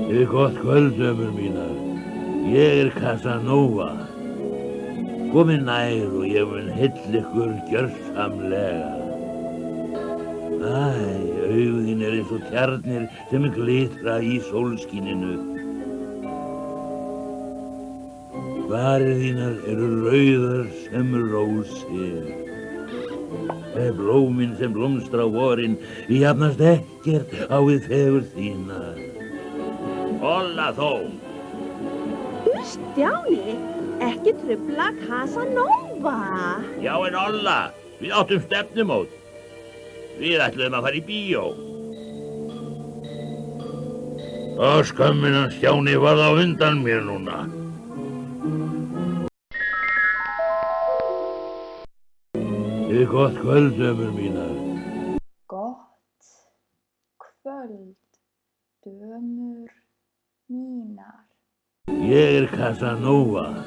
Gott kvöld, dömur mínar. Ég Casanova. Komið nær og ég mun heilla ykkur gjörsamlega. Augu þín eins og tjarnir sem glitra í sólskininu. Varir þínar eru rauðar sem rósir. Blómin sem blómstra á vorin jafnast ekkert á við fegurð þína. Holla þó! Stjáni, ekki trufla Casanova. Já en Olla, við áttum stefnumót. Við ætluðum að fara í bíó. Skömmin hans Stjáni varð á undan mér núna. Gott kvöld, dömur mínar. Gott kvöld, dömur mínar. Ég Casanova.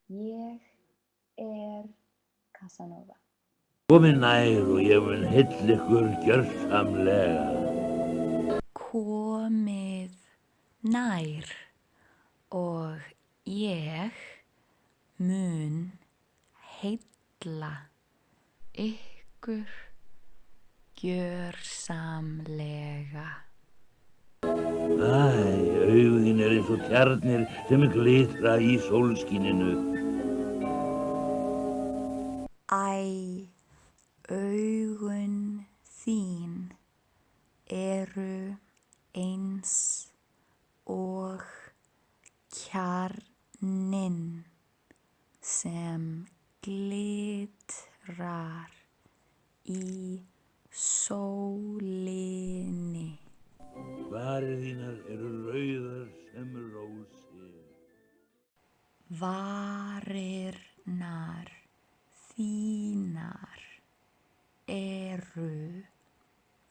Ég Casanova. Komið nær og ég mun heilla ykkur gjörsamlega. Komið nær og ég mun heilla ykkur gjörsamlega. Augu þín eins og tjarnir sem glitra í sólskininu. Augun þín eru eins og kjarninn sem glitrar í sólinni. Varir þínar eru rauðar sem rósir. Varirnar þínar eru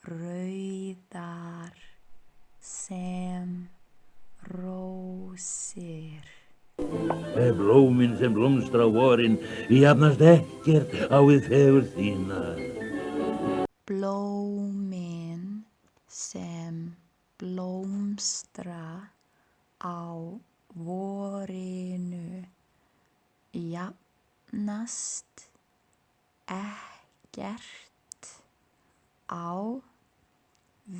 rauðar sem rósir. Blómin sem blómstra á vorin jafnast ekkert á við fegurð þína. Blómin sem blómstra á vorinu jafnast ekkert á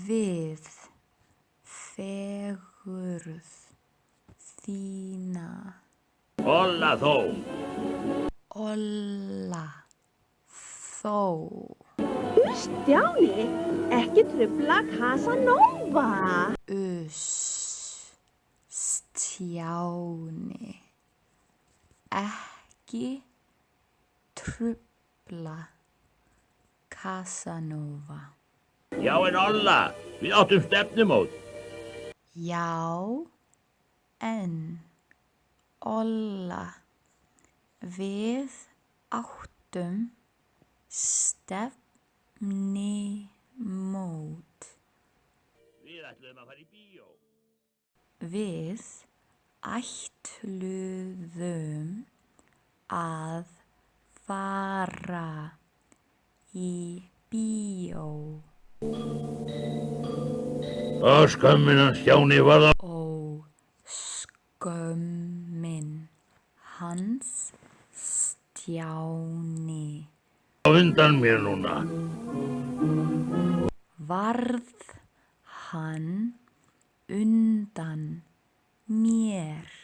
við fegurð þína. Holla þó! Olla þó! Stjáni, ekki trufla Casanova. Stjáni, ekki trufla Casanova. Já en Olla, við áttum stefnumót. Já, en Olla, við áttum stefnumót. Við ætluðum að fara í bíó. Við ætluðum að fara í bíó. Skömmin hans Stjáni varð á Skömmin hans Stjáni undan mér núna. varð hann undan mér.